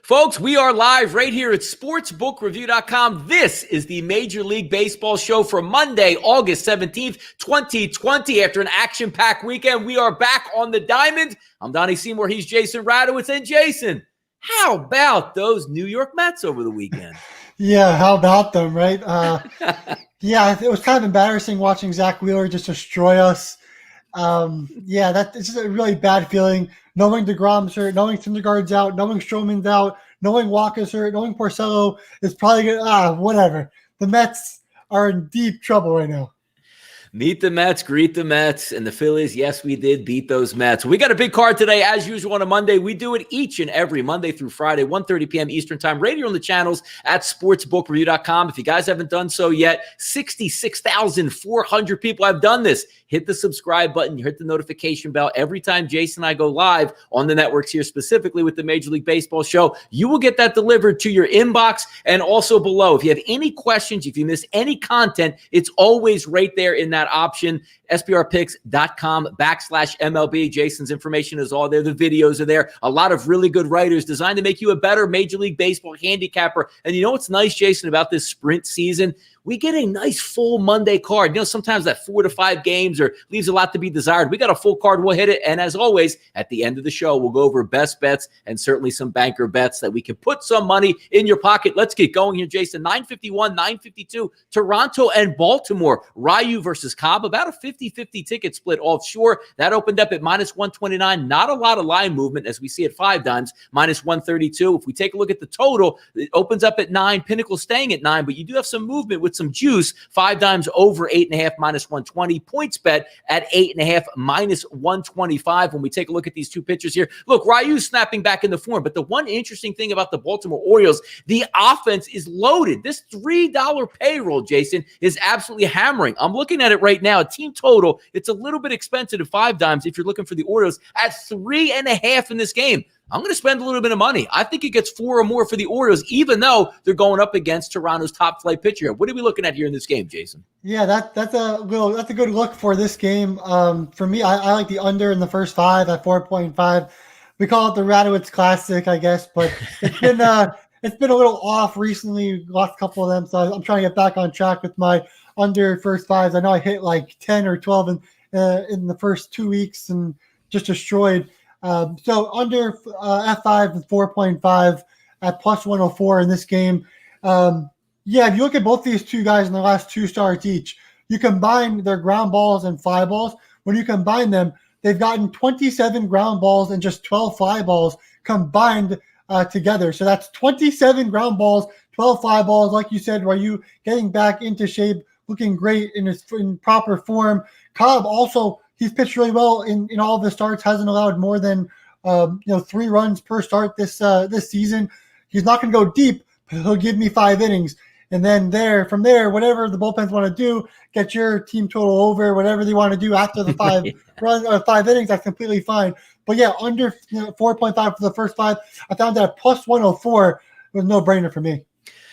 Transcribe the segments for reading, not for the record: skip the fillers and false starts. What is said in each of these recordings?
Folks, we are live right here at sportsbookreview.com. This is the Major League Baseball show for Monday, August 17th, 2020. After an action-packed weekend, we are back on the diamond. I'm Donnie Seymour. He's Jason Radowitz. And Jason, how about those New York Mets over the weekend? Yeah, how about them, right? Yeah, it was kind of embarrassing watching Zach Wheeler just destroy us. It's just a really bad feeling. Knowing DeGrom's hurt, knowing Syndergaard's out, knowing Stroman's out, knowing Walker's hurt, knowing Porcello is probably good. Whatever. The Mets are in deep trouble right now. Meet the Mets, greet the Mets, and the Phillies. Yes, we did beat those Mets. We got a big card today, as usual, on a Monday. We do it each and every Monday through Friday, 1:30 p.m. Eastern Time, right here on the channels at sportsbookreview.com. If you guys haven't done so yet, 66,400 people have done this. Hit the subscribe button, hit the notification bell. Every time Jason and I go live on the networks here, specifically with the Major League Baseball show, you will get that delivered to your inbox and also below. If you have any questions, if you miss any content, it's always right there in that option. SBRpicks.com/MLB. Jason's information is all there. The videos are there. A lot of really good writers designed to make you a better Major League Baseball handicapper. And you know what's nice, Jason, about this sprint season? We get a nice full Monday card. You know, sometimes that 4 to 5 games leaves a lot to be desired. We got a full card. We'll hit it. And as always, at the end of the show, we'll go over best bets and certainly some banker bets that we can put some money in your pocket. Let's get going here, Jason. 951, 952, Toronto and Baltimore. Ryu versus Cobb, about a 50-50 ticket split offshore. That opened up at -129. Not a lot of line movement as we see at 5 dimes, -132. If we take a look at the total, it opens up at 9. Pinnacle staying at 9, but you do have some movement with some juice. 5 dimes over 8.5, -120. Points bet at 8.5, -125. When we take a look at these two pitchers here, look, Ryu's snapping back into form, but the one interesting thing about the Baltimore Orioles, the offense is loaded. This $3 payroll, Jason, is absolutely hammering. I'm looking at it right now. A team total, it's a little bit expensive at 5 dimes if you're looking for the Orioles at 3.5 in this game. I'm going to spend a little bit of money. I think it gets 4 or more for the Orioles, even though they're going up against Toronto's top flight pitcher. What are we looking at here in this game, Jason? Yeah, that's a good look for this game. For me, I like the under in the first 5 at 4.5. We call it the Radowitz Classic, I guess, but it's been a little off recently. Lost a couple of them, so I'm trying to get back on track with my under first 5s. I know I hit like 10 or 12 in the first 2 weeks and just destroyed. So under F5 with 4.5 at +104 in this game. If you look at both these two guys in the last 2 starts each, you combine their ground balls and fly balls. When you combine them, they've gotten 27 ground balls and just 12 fly balls combined together. So that's 27 ground balls, 12 fly balls. Like you said, Ryu getting back into shape, looking great in proper form. Cobb also, he's pitched really well in all of the starts, hasn't allowed more than 3 runs per start this season. He's not going to go deep, but he'll give me 5 innings. And then from there, whatever the bullpens want to do, get your team total over, whatever they want to do after the 5 5 innings, that's completely fine. But yeah, under 4.5 for the first 5, I found that +104 was no brainer for me.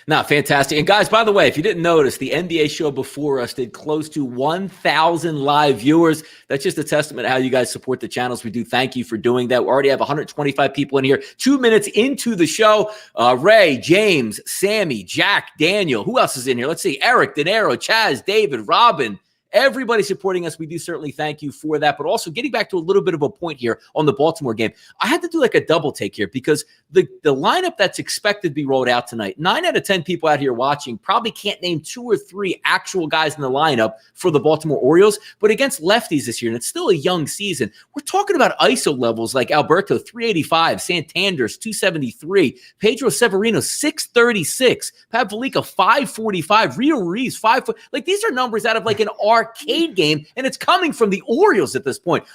No, fantastic. And guys, by the way, if you didn't notice, the NBA show before us did close to 1,000 live viewers. That's just a testament to how you guys support the channels. We do thank you for doing that. We already have 125 people in here. 2 minutes into the show. Ray, James, Sammy, Jack, Daniel. Who else is in here? Let's see. Eric, De Niro, Chaz, David, Robin. Everybody supporting us, we do certainly thank you for that. But also getting back to a little bit of a point here on the Baltimore game, I had to do like a double take here because the lineup that's expected to be rolled out tonight, 9 out of 10 people out here watching probably can't name 2 or 3 actual guys in the lineup for the Baltimore Orioles. But against lefties this year, and it's still a young season, we're talking about ISO levels like Alberto, 385, Santander's, 273, Pedro Severino, 636, Pat Valika, 545, Rio Ruiz, 5 foot. Like these are numbers out of like an arcade game, and it's coming from the Orioles at this point.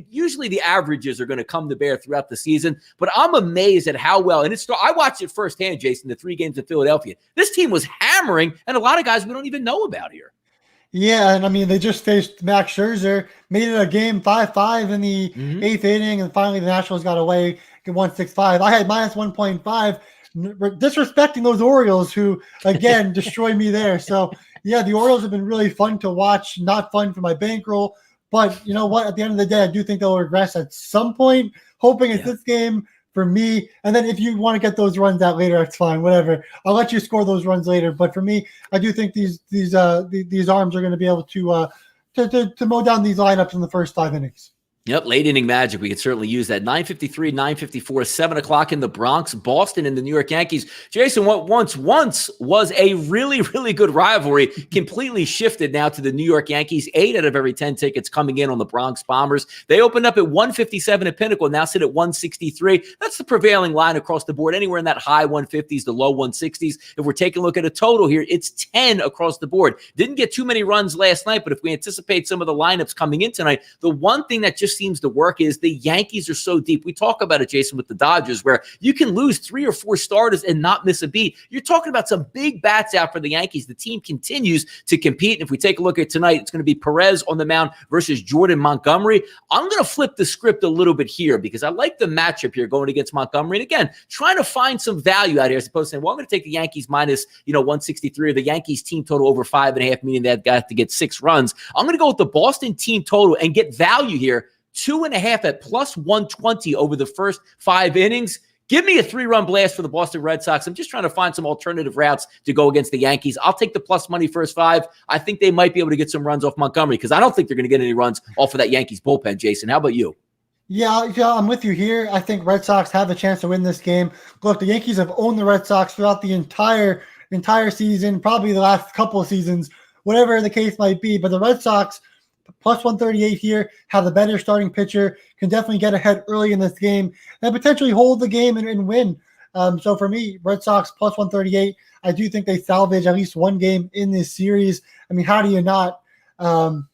Usually the averages are going to come to bear throughout the season, but I'm amazed at how well, and I watched it firsthand, Jason, the 3 games in Philadelphia. This team was hammering, and a lot of guys we don't even know about here. Yeah, and I mean, they just faced Max Scherzer, made it a game 5-5 in the 8th inning, and finally the Nationals got away, 1-6-5. I had -1.5, disrespecting those Orioles who, again, destroyed me there. So, yeah, the Orioles have been really fun to watch, not fun for my bankroll. But you know what? At the end of the day, I do think they'll regress at some point. Hoping it's this game for me. And then if you want to get those runs out later, that's fine, whatever. I'll let you score those runs later. But for me, I do think these arms are going to be able to mow down these lineups in the first 5 innings. Yep, late inning magic. We could certainly use that. 9:53, 9:54, 7 o'clock in the Bronx, Boston and the New York Yankees. Jason, what once was a really, really good rivalry completely shifted now to the New York Yankees. 8 out of every 10 tickets coming in on the Bronx Bombers. They opened up at 157 at Pinnacle, now sit at 163. That's the prevailing line across the board, anywhere in that high 150s to low 160s. If we're taking a look at a total here, it's 10 across the board. Didn't get too many runs last night, but if we anticipate some of the lineups coming in tonight, the one thing that just seems to work is the Yankees are so deep. We talk about it, Jason, with the Dodgers, where you can lose 3 or 4 starters and not miss a beat. You're talking about some big bats out for the Yankees. The team continues to compete. And if we take a look at tonight, it's going to be Perez on the mound versus Jordan Montgomery. I'm going to flip the script a little bit here because I like the matchup here going against Montgomery. And again, trying to find some value out here as opposed to saying, well, I'm going to take the Yankees minus 163 or the Yankees team total over 5.5, meaning they've got to get 6 runs. I'm going to go with the Boston team total and get value here. 2.5 at plus 120 over the first 5 innings. Give me a 3-run blast for the Boston Red Sox. I'm just trying to find some alternative routes to go against the Yankees. I'll take the plus money first 5. I think they might be able to get some runs off Montgomery because I don't think they're going to get any runs off of that Yankees bullpen, Jason. How about you? Yeah, I'm with you here. I think Red Sox have a chance to win this game. Look, the Yankees have owned the Red Sox throughout the entire season, probably the last couple of seasons, whatever the case might be. But the Red Sox, plus 138 here, have the better starting pitcher, can definitely get ahead early in this game and potentially hold the game and win. So for me, Red Sox plus 138, I do think they salvage at least one game in this series. I mean, how do you not?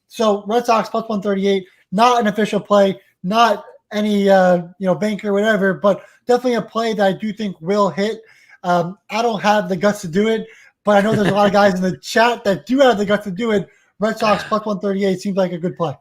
So Red Sox plus 138, not an official play, not any banker or whatever, but definitely a play that I do think will hit. I don't have the guts to do it, but I know there's a lot of guys in the chat that do have the guts to do it. Red Sox plus 138 seems like a good play.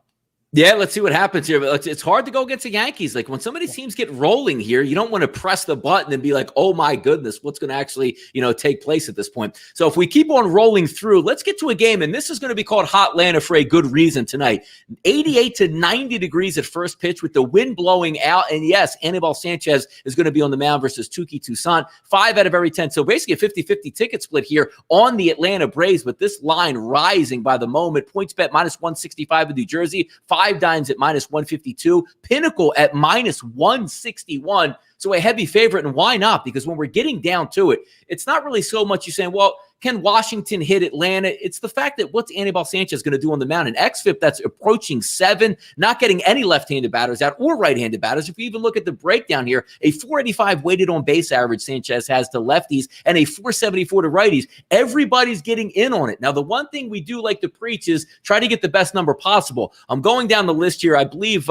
Yeah, let's see what happens here. But it's hard to go against the Yankees. Like when somebody's teams get rolling here, you don't want to press the button and be like, oh my goodness, what's going to actually, take place at this point. So if we keep on rolling through, let's get to a game. And this is going to be called Hotlanta for a good reason tonight. 88 to 90 degrees at first pitch with the wind blowing out. And yes, Anibal Sanchez is going to be on the mound versus Touki Toussaint. 5 out of every 10. So basically a 50-50 ticket split here on the Atlanta Braves. But this line rising by the moment. PointsBet minus 165 in New Jersey. 5 dimes at minus 152, Pinnacle at minus 161. So a heavy favorite, and why not? Because when we're getting down to it, it's not really so much you saying, well, can Washington hit Atlanta? It's the fact that what's Anibal Sanchez going to do on the mound? An xFIP that's approaching 7, not getting any left-handed batters out or right-handed batters. If you even look at the breakdown here, a 485 weighted on base average Sanchez has to lefties and a 474 to righties. Everybody's getting in on it. Now, the one thing we do like to preach is try to get the best number possible. I'm going down the list here. I believe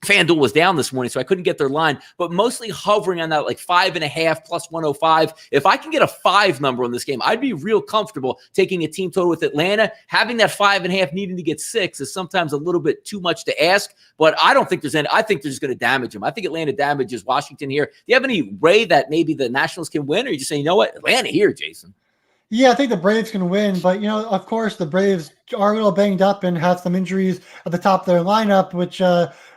FanDuel was down this morning, so I couldn't get their line, but mostly hovering on that like 5.5 plus 105. If I can get a 5 number on this game, I'd be real comfortable taking a team total with Atlanta. Having that 5.5 needing to get 6 is sometimes a little bit too much to ask, but I don't think there's any. I think they're just going to damage them. I think Atlanta damages Washington here. Do you have any way that maybe the Nationals can win, or you just say, you know what, Atlanta here, Jason? Yeah, I think the Braves can win, but, of course, the Braves are a little banged up and have some injuries at the top of their lineup, which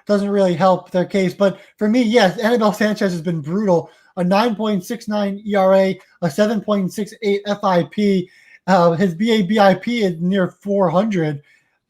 doesn't really help their case. But for me, yes, Anibal Sanchez has been brutal. A 9.69 ERA, a 7.68 FIP. His BABIP is near 400.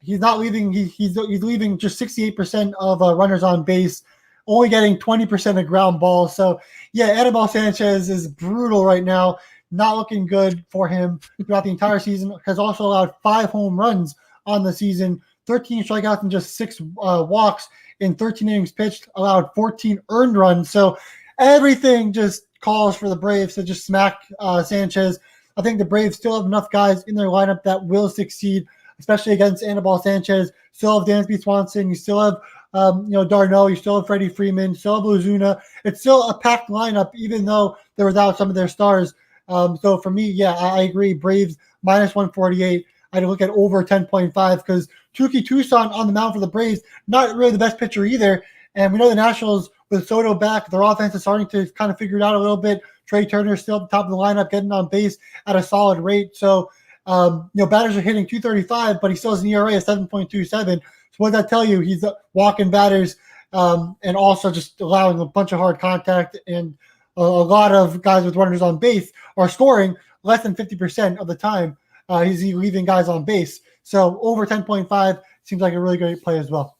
He's not leaving. He's leaving just 68% of runners on base, only getting 20% of ground balls. So, yeah, Anibal Sanchez is brutal right now. Not looking good for him throughout the entire season. Has also allowed 5 home runs on the season, 13 strikeouts and just 6 walks in 13 innings pitched, allowed 14 earned runs. So everything just calls for the Braves to just smack Sanchez. I think the Braves still have enough guys in their lineup that will succeed, especially against Anibal Sanchez. Still have Dansby Swanson. You still have Darno. You still have Freddie Freeman. Still have Ozuna. It's still a packed lineup, even though they're without some of their stars. So for me, yeah, I agree. Braves minus 148. I'd look at over 10.5 because Touki Toussaint on the mound for the Braves, not really the best pitcher either. And we know the Nationals, with Soto back, their offense is starting to kind of figure it out a little bit. Trey Turner still at the top of the lineup, getting on base at a solid rate. So, batters are hitting 235, but he still has an ERA of 7.27. So what does that tell you? He's walking batters and also just allowing a bunch of hard contact, and a lot of guys with runners on base are scoring less than 50% of the time. He's leaving guys on base. So over 10.5 seems like a really great play as well.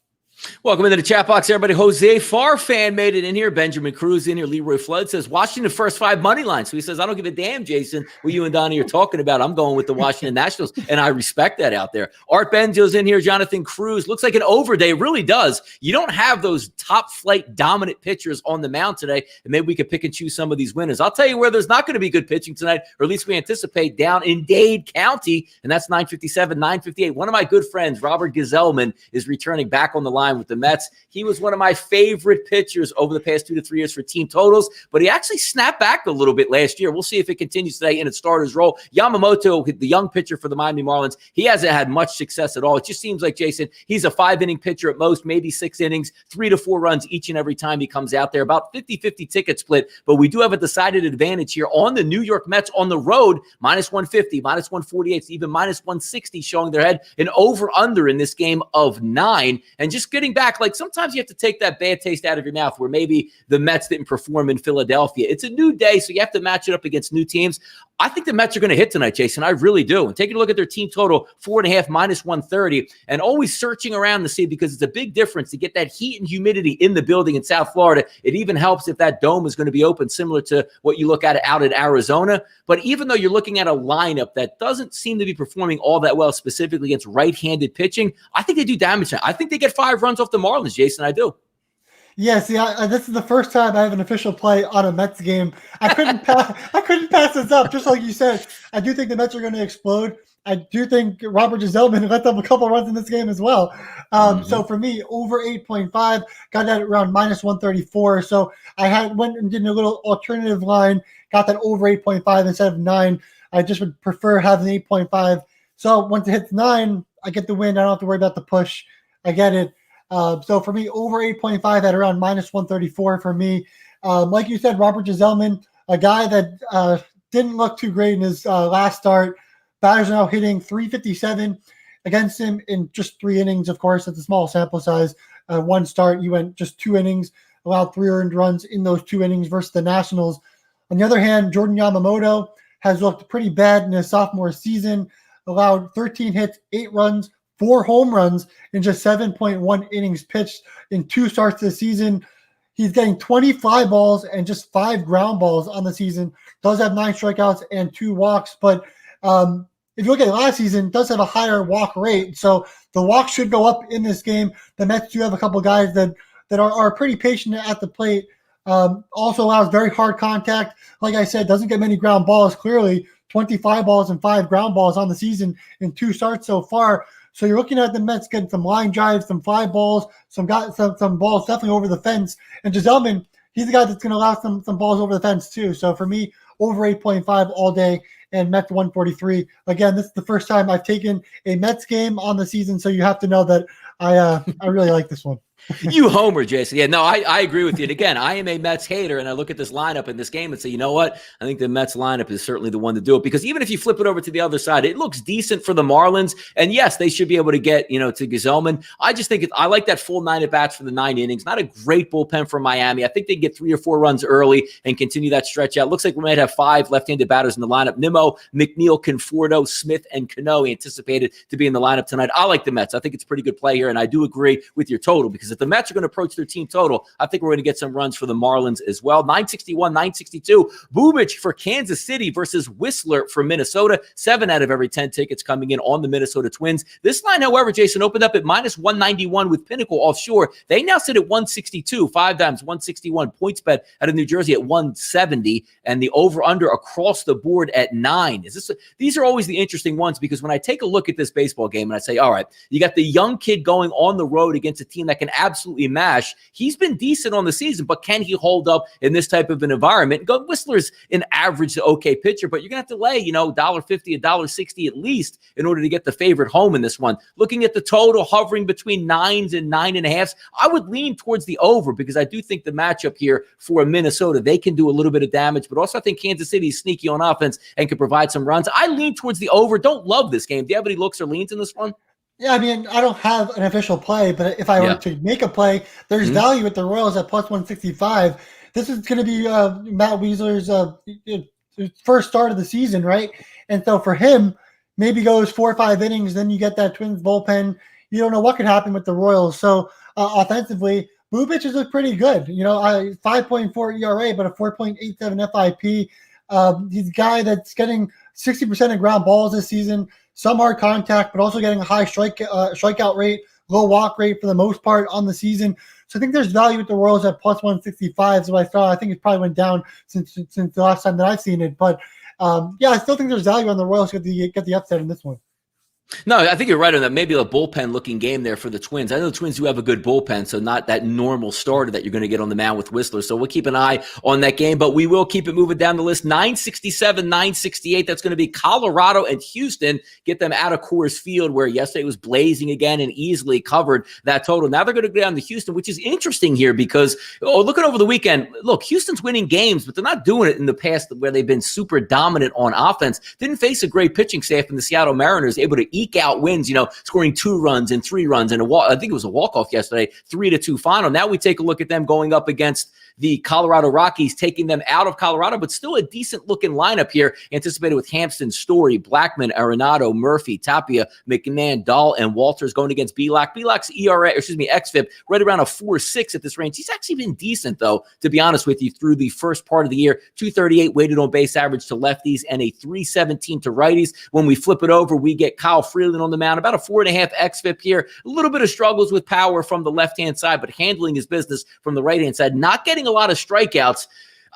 Welcome into the chat box, everybody. Jose Farr fan made it in here. Benjamin Cruz in here. Leroy Flood says Washington first 5 money lines. So he says, I don't give a damn, Jason, what you and Donnie are talking about. I'm going with the Washington Nationals, and I respect that out there. Art Benjo's in here. Jonathan Cruz. Looks like an over day. It really does. You don't have those top flight dominant pitchers on the mound today, and maybe we could pick and choose some of these winners. I'll tell you where there's not going to be good pitching tonight, or at least we anticipate, down in Dade County, and that's 957, 958. One of my good friends, Robert Giselman, is returning back on the line with the Mets. He was one of my favorite pitchers over the past 2 to 3 years for team totals, but he actually snapped back a little bit last year. We'll see if it continues today in its starter's role. Yamamoto, the young pitcher for the Miami Marlins, he hasn't had much success at all. It just seems like, Jason, he's a 5-inning pitcher at most, maybe 6 innings, 3 to 4 runs each and every time he comes out there. About 50-50 ticket split, but we do have a decided advantage here on the New York Mets on the road, -150, -148, even -160 showing their head, an over-under in this game of 9. And just getting back, like sometimes you have to take that bad taste out of your mouth where maybe the Mets didn't perform in Philadelphia. It's a new day, so you have to match it up against new teams. I think the Mets are going to hit tonight, Jason. I really do. And taking a look at their team total, 4.5 -130, and always searching around to see, because it's a big difference to get that heat and humidity in the building in South Florida. It even helps if that dome is going to be open, similar to what you look at out in Arizona. But even though you're looking at a lineup that doesn't seem to be performing all that well, specifically against right-handed pitching, I think they do damage tonight. I think they get 5 runs off the Marlins, Jason. I do. Yeah, see, this is the first time I have an official play on a Mets game. I couldn't pass this up. Just like you said, I do think the Mets are going to explode. I do think Robert Giselman let up a couple runs in this game as well. So for me, over 8.5, got that around -134. So I went and did a little alternative line, got that over 8.5 instead of 9. I just would prefer having 8.5. So once it hits 9, I get the win. I don't have to worry about the push. I get it. So for me, over 8.5 at around -134 for me. Like you said, Robert Giselman, a guy that didn't look too great in his last start. Batters are now hitting .357 against him in just 3 innings. Of course, it's a small sample size. One start, you went just 2 innings, allowed 3 earned runs in those 2 innings versus the Nationals. On the other hand, Jordan Yamamoto has looked pretty bad in his sophomore season, allowed 13 hits, 8 runs, 4 home runs in just 7.1 innings pitched in 2 starts this season. He's getting 20 fly balls and just 5 ground balls on the season. Does have 9 strikeouts and 2 walks, but if you look at last season, does have a higher walk rate. So the walk should go up in this game. The Mets do have a couple guys that are pretty patient at the plate. Also allows very hard contact. Like I said, doesn't get many ground balls. Clearly, 25 balls and 5 ground balls on the season in 2 starts so far. So you're looking at the Mets getting some line drives, some fly balls, some balls definitely over the fence. And Giselman, he's the guy that's going to allow some balls over the fence too. So for me, over 8.5 all day, and Mets 143. Again, this is the first time I've taken a Mets game on the season, so you have to know that I really like this one. You homer, Jason. Yeah, no, I agree with you. And again, I am a Mets hater, and I look at this lineup in this game and say, you know what? I think the Mets lineup is certainly the one to do it, because even if you flip it over to the other side, it looks decent for the Marlins. And yes, they should be able to get, to Giselman. I just think I like that full 9 at-bats for the 9 innings. Not a great bullpen for Miami. I think they get 3 or 4 runs early and continue that stretch out. Looks like we might have 5 left-handed batters in the lineup. Nimmo, McNeil, Conforto, Smith, and Cano anticipated to be in the lineup tonight. I like the Mets. I think it's a pretty good play here, and I do agree with your total, because if the Mets are going to approach their team total, I think we're going to get some runs for the Marlins as well. 961, 962. Bubich for Kansas City versus Whistler for Minnesota. 7 out of every 10 tickets coming in on the Minnesota Twins. This line, however, Jason, opened up at -191 with Pinnacle offshore. They now sit at 162, 5 times 161. Points bet out of New Jersey at 170, and the over-under across the board at 9. These are always the interesting ones, because when I take a look at this baseball game and I say, all right, you got the young kid going on the road against a team that can absolutely mash. He's been decent on the season, but can he hold up in this type of an environment? Whistler's an average to okay pitcher, but you're going to have to lay, $1.50, $1.60 at least in order to get the favorite home in this one. Looking at the total hovering between 9s and 9.5s, I would lean towards the over, because I do think the matchup here for Minnesota, they can do a little bit of damage, but also I think Kansas City is sneaky on offense and can provide some runs. I lean towards the over. Don't love this game. Do you have any looks or leans in this one? Yeah, I mean, I don't have an official play, but if I were Yeah. to make a play, there's value with the Royals at plus 165. This is going to be Matt Weasler's first start of the season, right? And so for him, maybe goes 4 or 5 innings, then you get that Twins bullpen. You don't know what could happen with the Royals. So offensively, Blue pitches look pretty good. 5.4 ERA, but a 4.87 FIP. He's a guy that's getting 60% of ground balls this season, some hard contact, but also getting a high strikeout rate, low walk rate for the most part on the season. So I think there's value with the Royals at plus 165. So I think it probably went down since the last time that I've seen it. But I still think there's value on the Royals to get the upset in this one. No, I think you're right on that. Maybe a bullpen-looking game there for the Twins. I know the Twins do have a good bullpen, so not that normal starter that you're going to get on the mound with Whistler. So we'll keep an eye on that game, but we will keep it moving down the list. 967, 968. That's going to be Colorado and Houston. Get them out of Coors Field, where yesterday was blazing again and easily covered that total. Now they're going to go down to Houston, which is interesting here because, looking over the weekend, look, Houston's winning games, but they're not doing it in the past where they've been super dominant on offense. Didn't face a great pitching staff in the Seattle Mariners, able to eke out wins, scoring 2 runs and 3 runs and I think it was a walk-off yesterday, 3-2 final. Now we take a look at them going up against the Colorado Rockies, taking them out of Colorado, but still a decent-looking lineup here, anticipated with Hampton, Story, Blackman, Arenado, Murphy, Tapia, McMahon, Dahl, and Walters going against Belak. Belak's xFIP, right around a 4.6 at this range. He's actually been decent, though, to be honest with you, through the first part of the year. 238 weighted on base average to lefties and a 317 to righties. When we flip it over, we get Kyle Freeland on the mound, about a 4.5 xFIP here. A little bit of struggles with power from the left-hand side, but handling his business from the right-hand side. Not getting a lot of strikeouts.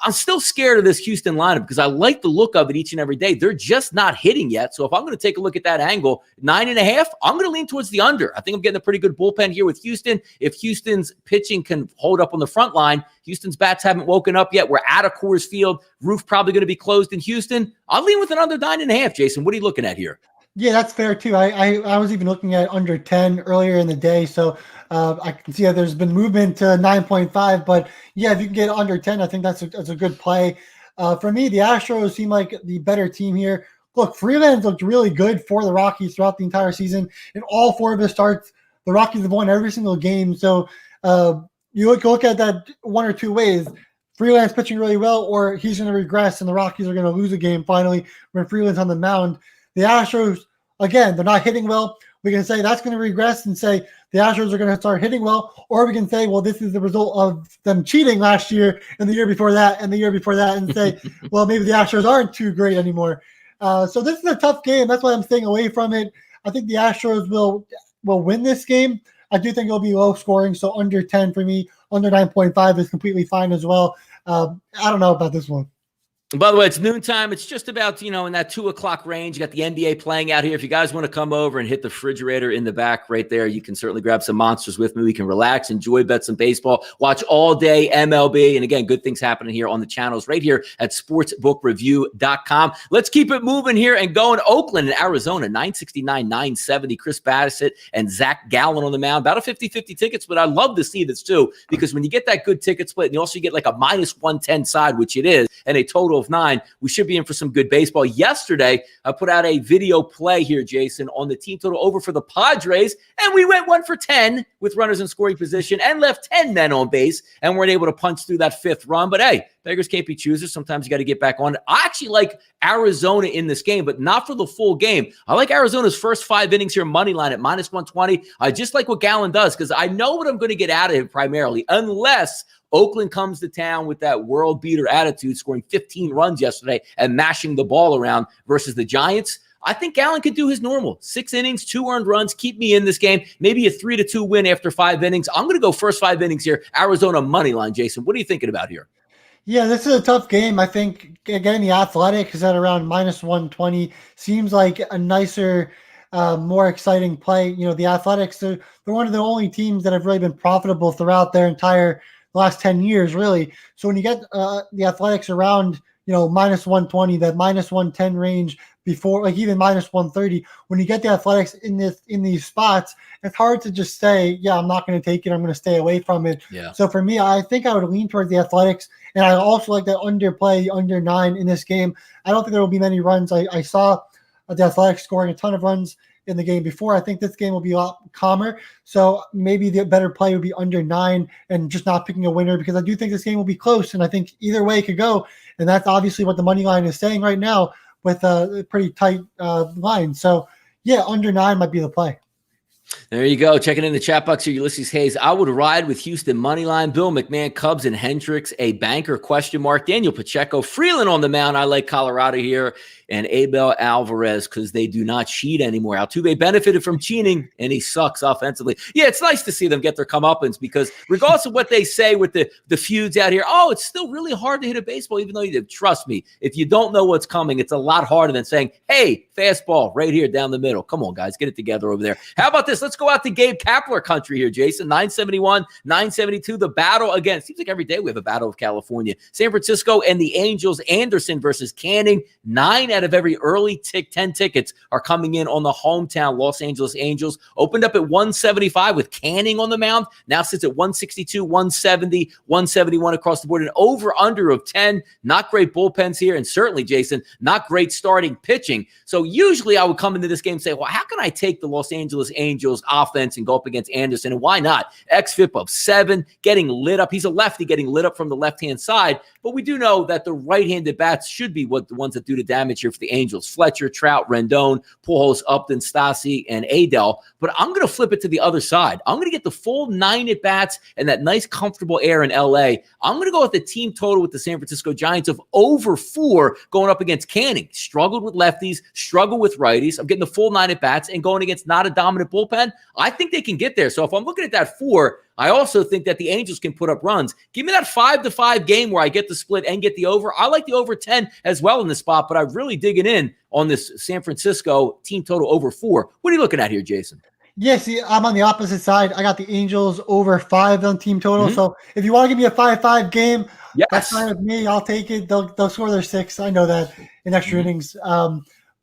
I'm still scared of this Houston lineup because I like the look of it each and every day. They're just not hitting yet. So if I'm going to take a look at that angle, 9.5, I'm going to lean towards the under. I think I'm getting a pretty good bullpen here with Houston. If Houston's pitching can hold up on the front line, Houston's bats haven't woken up yet. We're out of Coors Field. Roof probably going to be closed in Houston. I'll lean with an under 9.5, Jason. What are you looking at here? Yeah, that's fair too. I was even looking at under 10 earlier in the day, so I can see that there's been movement to 9.5. But yeah, if you can get under 10, I think that's a good play. For me, the Astros seem like the better team here. Look, Freeland looked really good for the Rockies throughout the entire season. In all 4 of his starts, the Rockies have won every single game. So you look at that one or two ways. Freeland's pitching really well, or he's going to regress, and the Rockies are going to lose a game finally when Freeland's on the mound. The Astros, again, they're not hitting well. We can say that's going to regress and say the Astros are going to start hitting well, or we can say, well, this is the result of them cheating last year and the year before that and the year before that, and say, well, maybe the Astros aren't too great anymore. So this is a tough game. That's why I'm staying away from it. I think the Astros will win this game. I do think it'll be low scoring, so under 10 for me. Under 9.5 is completely fine as well. I don't know about this one. By the way, it's noontime. It's just about, in that 2 o'clock range. You got the NBA playing out here. If you guys want to come over and hit the refrigerator in the back right there, you can certainly grab some monsters with me. We can relax, enjoy, bet some baseball, watch all day MLB. And again, good things happening here on the channels right here at sportsbookreview.com. Let's keep it moving here and going. Oakland and Arizona, 969, 970. Chris Bassett and Zach Gallen on the mound. About a 50-50 tickets, but I love to see this too, because when you get that good ticket split and you also get like a minus 110 side, which it is, and a total of 9, we should be in for some good baseball. Yesterday, I put out a video play here, Jason, on the team total over for the Padres, and we went 1 for 10 with runners in scoring position and left 10 men on base and weren't able to punch through that 5th run. But hey, beggars can't be choosers. Sometimes you got to get back on it. I actually like Arizona in this game, but not for the full game. I like Arizona's first 5 innings here, money line at minus 120. I just like what Gallen does because I know what I'm going to get out of him primarily, unless Oakland comes to town with that world beater attitude, scoring 15 runs yesterday and mashing the ball around versus the Giants. I think Gallen could do his normal. 6 innings, 2 earned runs, keep me in this game. Maybe a 3-2 win after 5 innings. I'm going to go first 5 innings here. Arizona money line, Jason. What are you thinking about here? Yeah, this is a tough game. I think, again, the Athletic is at around minus 120. Seems like a nicer, more exciting play. The Athletics, they're one of the only teams that have really been profitable throughout their entire last 10 years, really. So when you get the Athletics around, minus 120, that minus 110 range before, like even minus 130, when you get the Athletics in these spots, it's hard to just say, yeah, I'm not going to take it. I'm going to stay away from it. Yeah. So for me, I think I would lean towards the Athletics. And I also like that underplay, under 9 in this game. I don't think there will be many runs. I saw the Athletics scoring a ton of runs in the game before. I think this game will be a lot calmer. So maybe the better play would be under 9 and just not picking a winner, because I do think this game will be close. And I think either way it could go. And that's obviously what the money line is saying right now with a pretty tight line. So yeah, under 9 might be the play. There you go. Checking in the chat box here, Ulysses Hayes. I would ride with Houston money line. Bill McMahon, Cubs, and Hendricks, a banker, question mark. Daniel Pacheco, Freeland on the mound. I like Colorado here. And Abel Alvarez, because they do not cheat anymore. Altuve benefited from cheating, and he sucks offensively. Yeah, it's nice to see them get their comeuppance, because regardless of what they say with the feuds out here, it's still really hard to hit a baseball, even though you did. Trust me, if you don't know what's coming, it's a lot harder than saying, hey, fastball right here down the middle. Come on, guys, get it together over there. How about this? Let's go out to Gabe Kapler country here, Jason. 971, 972, the battle again. Seems like every day we have a battle of California. San Francisco and the Angels. Anderson versus Canning. 9 out of every early 10 tickets are coming in on the hometown Los Angeles Angels. Opened up at 175 with Canning on the mound. Now sits at 162, 170, 171 across the board. An over-under of 10. Not great bullpens here. And certainly, Jason, not great starting pitching. So usually I would come into this game and say, well, how can I take the Los Angeles Angels offense and go up against Anderson? And why not? XFIP of 7, getting lit up. He's a lefty, getting lit up from the left-hand side. But we do know that the right-handed bats should be the ones that do the damage here for the Angels. Fletcher, Trout, Rendon, Pujols, Upton, Stassi, and Adele. But I'm going to flip it to the other side. I'm going to get the full 9 at-bats and that nice, comfortable air in L.A. I'm going to go with the team total with the San Francisco Giants of over 4 going up against Canning. Struggled with lefties, struggled with righties. I'm getting the full 9 at-bats and going against not a dominant bullpen. I think they can get there. So if I'm looking at that 4, I also think that the Angels can put up runs. Give me that 5-5 game where I get the split and get the over. I like the over 10 as well in this spot, but I'm really digging in on this San Francisco team total over 4. What are you looking at here, Jason? Yeah, see, I'm on the opposite side. I got the Angels over 5 on team total. Mm-hmm. So if you want to give me a 5-5 game, yes, that's fine with me. I'll take it. They'll score their 6. I know that in extra innings.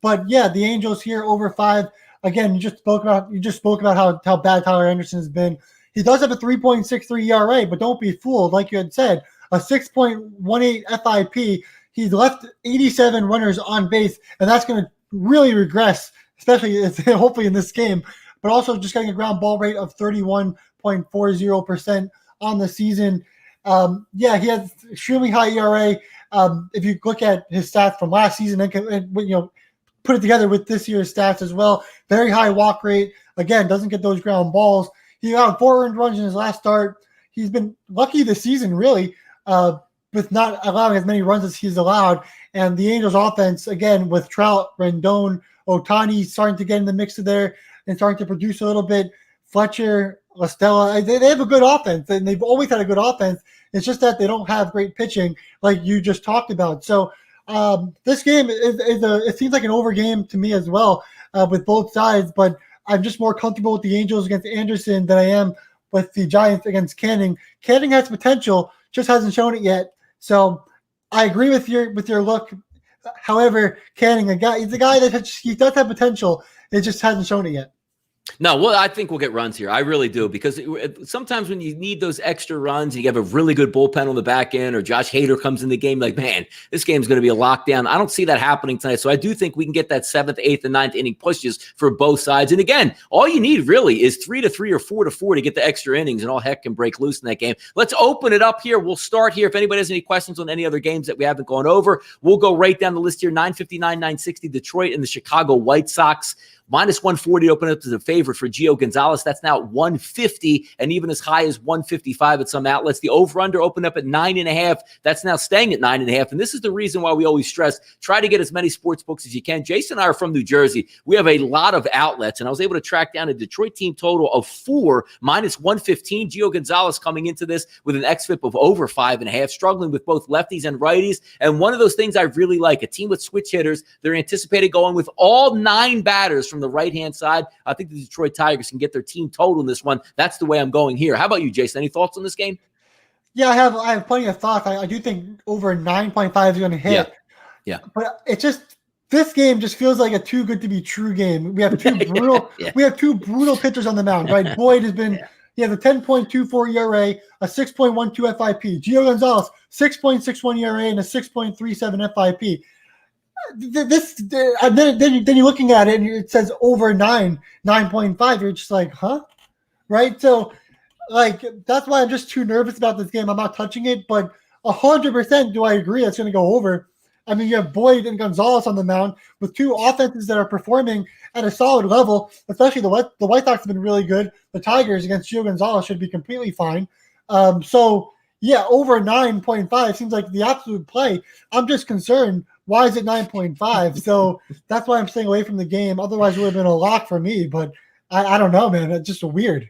But yeah, the Angels here over 5. Again, you just spoke about how bad Tyler Anderson has been. He does have a 3.63 ERA, but don't be fooled. Like you had said, a 6.18 FIP. He's left 87 runners on base, and that's going to really regress, especially hopefully in this game. But also just getting a ground ball rate of 31.40% on the season. He has extremely high ERA. If you look at his stats from last season and put it together with this year's stats as well, very high walk rate. Again, doesn't get those ground balls. He allowed 4 earned runs in his last start. He's been lucky this season, really, with not allowing as many runs as he's allowed. And the Angels offense, again, with Trout, Rendon, Ohtani starting to get in the mix of there and starting to produce a little bit. Fletcher, La Stella, they have a good offense, and they've always had a good offense. It's just that they don't have great pitching like you just talked about. So this game it seems like an over game to me as well with both sides, but I'm just more comfortable with the Angels against Anderson than I am with the Giants against Canning. Canning has potential, just hasn't shown it yet. So I agree with your look. However, Canning, he's a guy that he does have potential. It just hasn't shown it yet. No, well, I think we'll get runs here. I really do, because sometimes when you need those extra runs, and you have a really good bullpen on the back end, or Josh Hader comes in the game, like, man, this game's going to be a lockdown. I don't see that happening tonight. So I do think we can get that 7th, 8th, and 9th inning pushes for both sides. And again, all you need really is 3-3 or 4-4 to get the extra innings, and all heck can break loose in that game. Let's open it up here. We'll start here. If anybody has any questions on any other games that we haven't gone over, we'll go right down the list here. 959, 960, Detroit and the Chicago White Sox. Minus 140 to open up as a favorite for Gio Gonzalez. That's now 150 and even as high as 155 at some outlets. The over-under opened up at 9.5. That's now staying at 9.5. And this is the reason why we always stress, try to get as many sports books as you can. Jason and I are from New Jersey. We have a lot of outlets, and I was able to track down a Detroit team total of 4, minus 115. Gio Gonzalez coming into this with an XFIP of over 5.5, struggling with both lefties and righties. And one of those things I really like, a team with switch hitters, they're anticipated going with all 9 batters from the right-hand side. I think the Detroit Tigers can get their team total in this one. That's the way I'm going here. How about you, Jason? Any thoughts on this game? Yeah, I have plenty of thoughts. I do think over 9.5 is going to hit. Yeah. But this game just feels like a too good to be true game. We have two brutal we have two brutal pitchers on the mound, right? Boyd has been he has a 10.24 ERA, a 6.12 FIP. Gio Gonzalez, 6.61 ERA and a 6.37 FIP. And then you're looking at it and it says over 9.5. You're just like, huh? Right? So, like, that's why I'm just too nervous about this game. I'm not touching it, but 100% do I agree it's going to go over. I mean, you have Boyd and Gonzalez on the mound with two offenses that are performing at a solid level, especially the White Sox have been really good. The Tigers against Gio Gonzalez should be completely fine. So, yeah, over 9.5 seems like the absolute play. I'm just concerned. Why is it 9.5? So that's why I'm staying away from the game. Otherwise, it would have been a lock for me. But I don't know, man. It's just weird.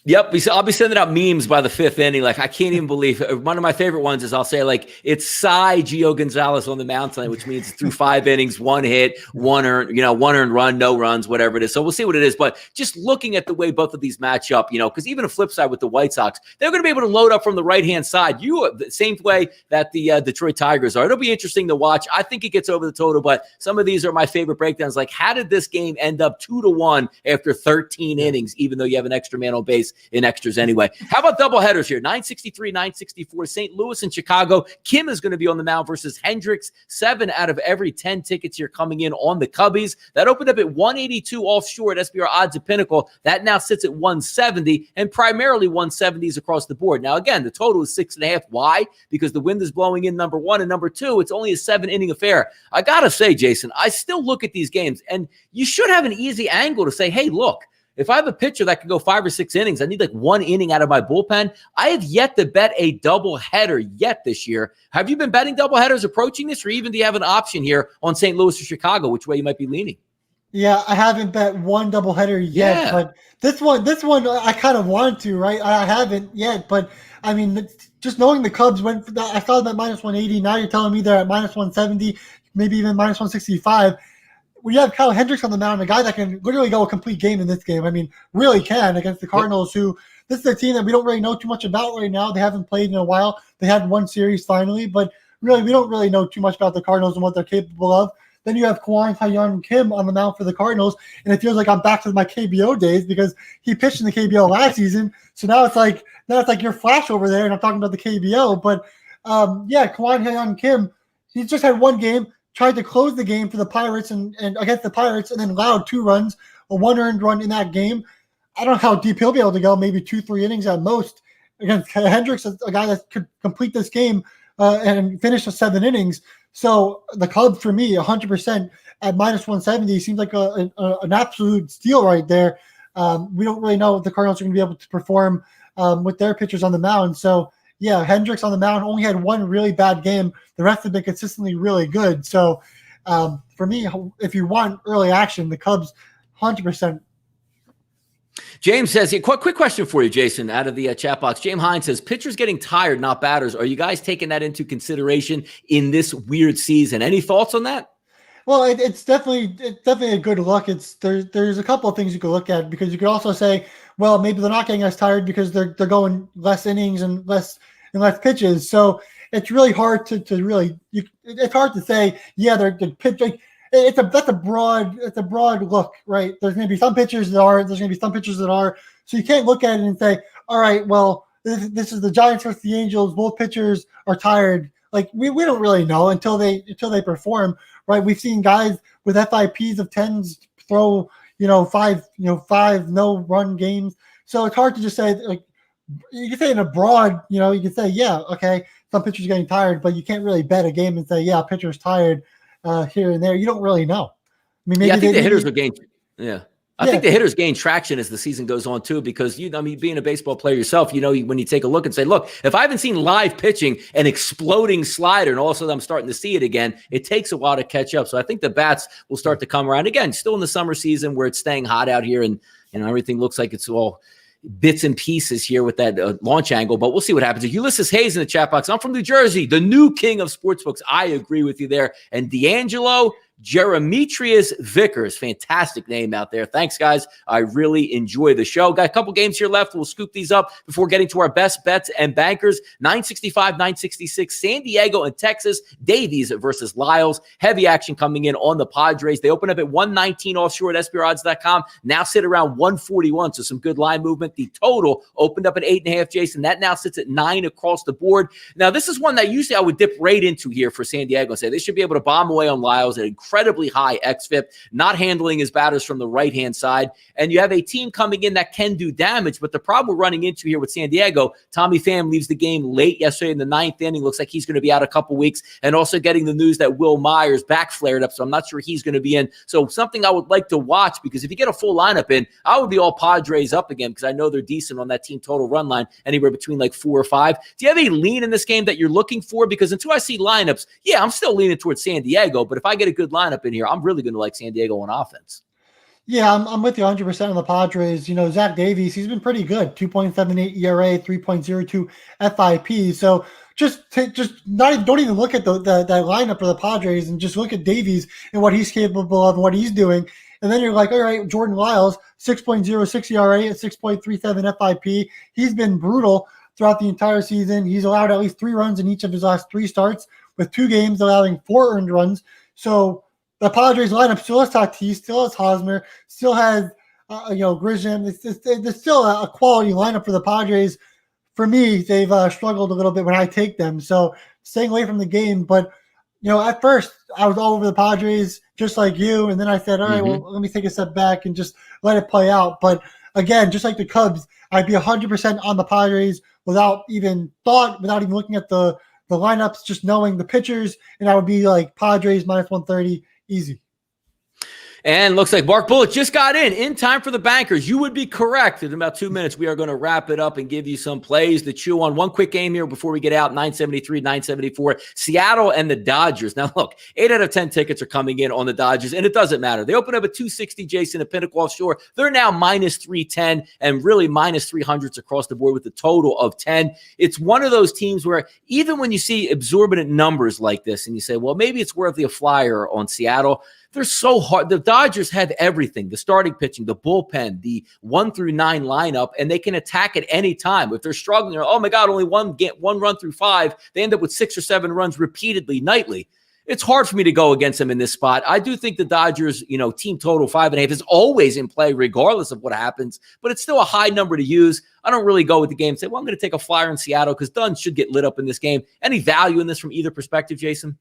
Yep, I'll be sending out memes by the fifth inning. Like, I can't even believe it. One of my favorite ones is I'll say, like, it's Cy Gio Gonzalez on the mound tonight, which means through 5 innings, 1 hit, one earned run, no runs, whatever it is. So we'll see what it is. But just looking at the way both of these match up, because even a flip side with the White Sox, they're going to be able to load up from the right-hand side. The same way that the Detroit Tigers are. It'll be interesting to watch. I think it gets over the total, but some of these are my favorite breakdowns. Like, how did this game end up 2-1 after 13 innings, even though you have an extra man on base in extras anyway? How about doubleheaders here? 963, 964, St. Louis and Chicago. Kim is going to be on the mound versus Hendricks. 7 out of every 10 tickets here coming in on the Cubbies. That opened up at 182 offshore at SBR Odds at Pinnacle. That now sits at 170, and primarily 170s across the board. Now, again, the total is 6.5. Why? Because the wind is blowing in, number one, and number two, it's only a 7-inning affair. I got to say, Jason, I still look at these games, and you should have an easy angle to say, hey, look, if I have a pitcher that can go 5 or 6 innings, I need like 1 inning out of my bullpen. I have yet to bet a doubleheader yet this year. Have you been betting doubleheaders approaching this, or even do you have an option here on St. Louis or Chicago, which way you might be leaning? Yeah, I haven't bet one doubleheader yet, but this one I kind of want to, right? I haven't yet, but I mean, just knowing the Cubs went, I saw them at minus 180. Now you're telling me they're at minus 170, maybe even minus 165. We have Kyle Hendricks on the mound, a guy that can literally go a complete game in this game. I mean, really can against the Cardinals, who this is a team that we don't really know too much about right now. They haven't played in a while. They had one series finally, but really we don't really know too much about the Cardinals and what they're capable of. Then you have Kwang Kim on the mound for the Cardinals, and it feels like I'm back to my KBO days because he pitched in the KBO last season. So now it's like your Flash over there, and I'm talking about the KBO. But Kwang Kim, he just had one game. Tried to close the game for the Pirates and against the Pirates, and then allowed 2 runs, a 1 earned run in that game. I don't know how deep he'll be able to go, maybe 2-3 innings at most. Against Hendricks, a guy that could complete this game and finish the 7 innings. So the Cubs, for me, 100% at minus 170 seems like an absolute steal right there. We don't really know if the Cardinals are going to be able to perform with their pitchers on the mound. So, yeah, Hendricks on the mound only had 1 really bad game. The rest have been consistently really good. So, for me, if you want early action, the Cubs, 100%. James says, quick question for you, Jason, out of the chat box. James Hines says, pitchers getting tired, not batters. Are you guys taking that into consideration in this weird season? Any thoughts on that? Well, it's definitely a good look. There's a couple of things you could look at, because you could also say, well, maybe they're not getting as tired because they're going less innings and less pitches. So it's really hard it's hard to say, yeah, they're pitching. That's a broad look, right? There's going to be some pitchers that are, there's going to be some pitchers that are. So you can't look at it and say, all right, well, this is the Giants versus the Angels. Both pitchers are tired. Like we don't really know until they perform, right? We've seen guys with FIPs of 10s throw, 5 no run games. So it's hard to just say, like, you can say in a broad, you can say, yeah, okay, some pitchers are getting tired, but you can't really bet a game and say, yeah, pitcher's tired here and there. You don't really know. I mean, maybe I think the hitters will gain. Yeah. I think the hitters gain traction as the season goes on too, because being a baseball player yourself, when you take a look and say, look, if I haven't seen live pitching an exploding slider and all of a sudden I'm starting to see it again, it takes a while to catch up. So I think the bats will start to come around again, still in the summer season where it's staying hot out here and everything looks like it's all bits and pieces here with that launch angle, but we'll see what happens. Ulysses Hayes in the chat box. I'm from New Jersey, the new king of sportsbooks. I agree with you there. And D'Angelo, Jeremetrius Vickers. Fantastic name out there. Thanks, guys. I really enjoy the show. Got a couple games here left. We'll scoop these up before getting to our best bets and bankers. 965, 966, San Diego and Texas. Davies versus Lyles. Heavy action coming in on the Padres. They open up at 119 offshore at SBRodds.com. Now sit around 141, so some good line movement. The total opened up at 8.5, Jason. That now sits at 9 across the board. Now, this is one that usually I would dip right into here for San Diego and say they should be able to bomb away on Lyles at incredibly high xFIP, not handling his batters from the right-hand side. And you have a team coming in that can do damage, but the problem we're running into here with San Diego, Tommy Pham leaves the game late yesterday in the 9th inning. Looks like he's going to be out a couple weeks. And also getting the news that Will Myers back flared up, so I'm not sure he's going to be in. So something I would like to watch, because if you get a full lineup in, I would be all Padres up again because I know they're decent on that team total run line, anywhere between like 4 or 5. Do you have a lean in this game that you're looking for? Because until I see lineups, yeah, I'm still leaning towards San Diego, but if I get a good lineup in here, I'm really going to like San Diego on offense. Yeah, I'm with you 100% on the Padres. You know, Zach Davies, he's been pretty good. 2.78 ERA, 3.02 FIP. So don't even look at that lineup for the Padres and just look at Davies and what he's capable of and what he's doing. And then you're like, all right, Jordan Lyles, 6.06 ERA at 6.37 FIP. He's been brutal throughout the entire season. He's allowed at least 3 runs in each of his last 3 starts, with 2 games allowing 4 earned runs. So the Padres lineup still has Tatis, still has Hosmer, still has Grisham. It's still a quality lineup for the Padres. For me, they've struggled a little bit when I take them. So staying away from the game. But, at first I was all over the Padres just like you. And then I said, all right, well, let me take a step back and just let it play out. But again, just like the Cubs, I'd be 100% on the Padres without even looking at the lineups, just knowing the pitchers. And I would be like Padres minus 130. Easy. And looks like Mark Bullock just got in time for the bankers. You would be correct. In about 2 minutes, we are going to wrap it up and give you some plays to chew on. One quick game here before we get out, 973, 974, Seattle and the Dodgers. Now, look, 8 out of 10 tickets are coming in on the Dodgers, and it doesn't matter. They open up at 260, Jason, at Pinnacle Offshore. They're now minus 310 and really minus 300s across the board with a total of 10. It's one of those teams where even when you see exorbitant numbers like this and you say, well, maybe it's worth a flyer on Seattle, they're so hard. The Dodgers have everything, the starting pitching, the bullpen, the 1 through 9 lineup, and they can attack at any time. If they're struggling, they're, oh my God, only one run through 5, they end up with 6 or 7 runs repeatedly nightly. It's hard for me to go against them in this spot. I do think the Dodgers, team total 5.5 is always in play regardless of what happens, but it's still a high number to use. I don't really go with the game and say, well, I'm going to take a flyer in Seattle because Dunn should get lit up in this game. Any value in this from either perspective, Jason?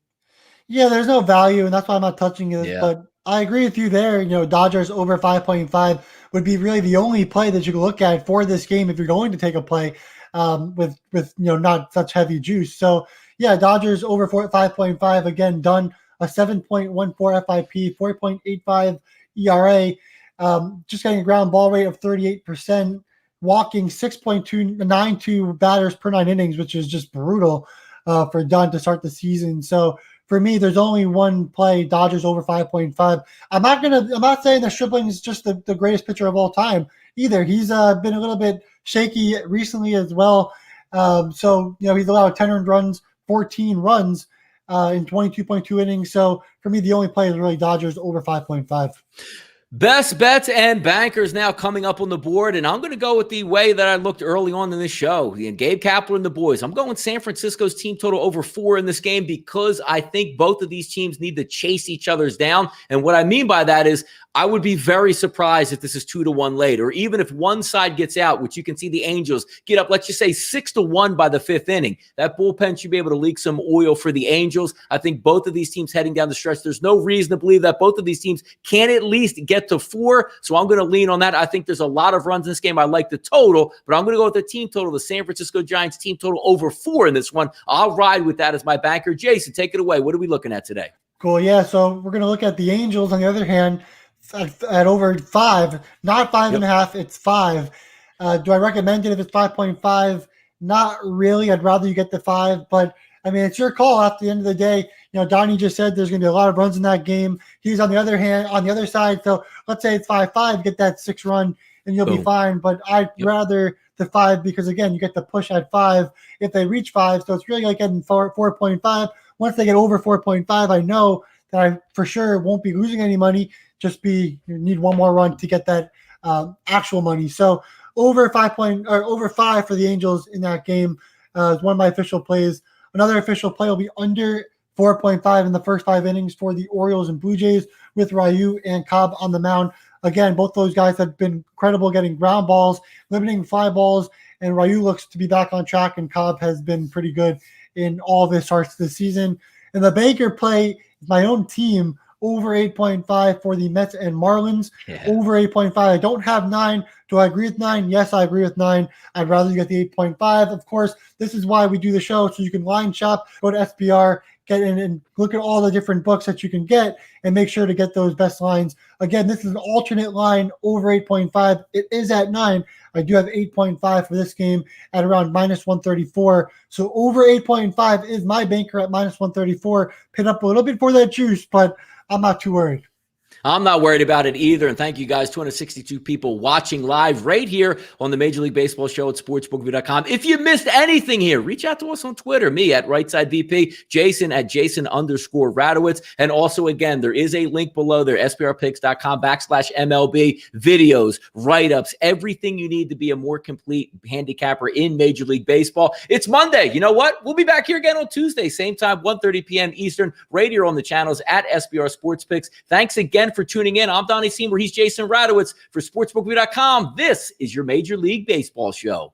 Yeah, there's no value, and that's why I'm not touching it. Yeah. But I agree with you there. Dodgers over 5.5 would be really the only play that you could look at for this game if you're going to take a play with not such heavy juice. So, yeah, Dodgers over 5.5, again, done a 7.14 FIP, 4.85 ERA, just getting a ground ball rate of 38%, walking 6.292 batters per 9 innings, which is just brutal for Dunn to start the season. So, for me, there's only one play, Dodgers over 5.5. I'm not saying that Stripling is just the greatest pitcher of all time either. He's been a little bit shaky recently as well. So he's allowed 10 earned runs, 14 runs in 22.2 innings. So for me, the only play is really Dodgers over 5.5. Best bets and bankers now coming up on the board, and I'm going to go with the way that I looked early on in this show. And Gabe Kapler and the boys. I'm going San Francisco's team total over 4 in this game because I think both of these teams need to chase each other's down. And what I mean by that is I would be very surprised if this is 2-1 late, or even if one side gets out, which you can see the Angels get up, let's just say 6-1 by the 5th inning. That bullpen should be able to leak some oil for the Angels. I think both of these teams heading down the stretch, there's no reason to believe that both of these teams can at least get to 4. So I'm going to lean on that. I think there's a lot of runs in this game. I like the total, but I'm going to go with the team total, the San Francisco Giants team total over 4 in this one. I'll ride with that as my banker. Jason, take it away. What are we looking at today? Cool. Yeah. So we're going to look at the Angels on the other hand at over 5, not 5.5. It's 5. Do I recommend it if it's 5.5? Not really. I'd rather you get the 5, but I mean, it's your call at the end of the day. Donnie just said there's going to be a lot of runs in that game. He's on the other side. So let's say it's 5-5, get that 6 run and you'll be fine. But I'd rather the 5 because again, you get the push at 5 if they reach 5. So it's really like getting 4.5. Once they get over 4.5, I know that I for sure won't be losing any money. Just you need one more run to get that actual money. So over 5 for the Angels in that game is one of my official plays. Another official play will be under 4.5 in the first 5 innings for the Orioles and Blue Jays with Ryu and Cobb on the mound. Again, both those guys have been incredible getting ground balls, limiting fly balls, and Ryu looks to be back on track, and Cobb has been pretty good in all of his starts this season. And the Baker play, my own team, over 8.5 for the Mets and Marlins, over 8.5. I don't have 9. Do I agree with 9? Yes, I agree with 9. I'd rather you get the 8.5. Of course, this is why we do the show, so you can line shop, go to SBR, get in and look at all the different books that you can get and make sure to get those best lines. Again, this is an alternate line over 8.5. It is at 9. I do have 8.5 for this game at around minus 134. So over 8.5 is my banker at minus 134. Pin up a little bit for that juice, but I'm not too worried. I'm not worried about it either. And thank you guys, 262 people watching live right here on the Major League Baseball show at sportsbookview.com. If you missed anything here, reach out to us on Twitter, me at RightSideVP, Jason at Jason_Radowitz. And also, again, there is a link below there, SBRpicks.com/MLB, videos, write-ups, everything you need to be a more complete handicapper in Major League Baseball. It's Monday. You know what? We'll be back here again on Tuesday, same time, 1:30 p.m. Eastern, right here on the channels at SBR Sports Picks. Thanks again for tuning in. I'm Donnie Seymour. He's Jason Radowitz for sportsbookview.com. This is your Major League Baseball show.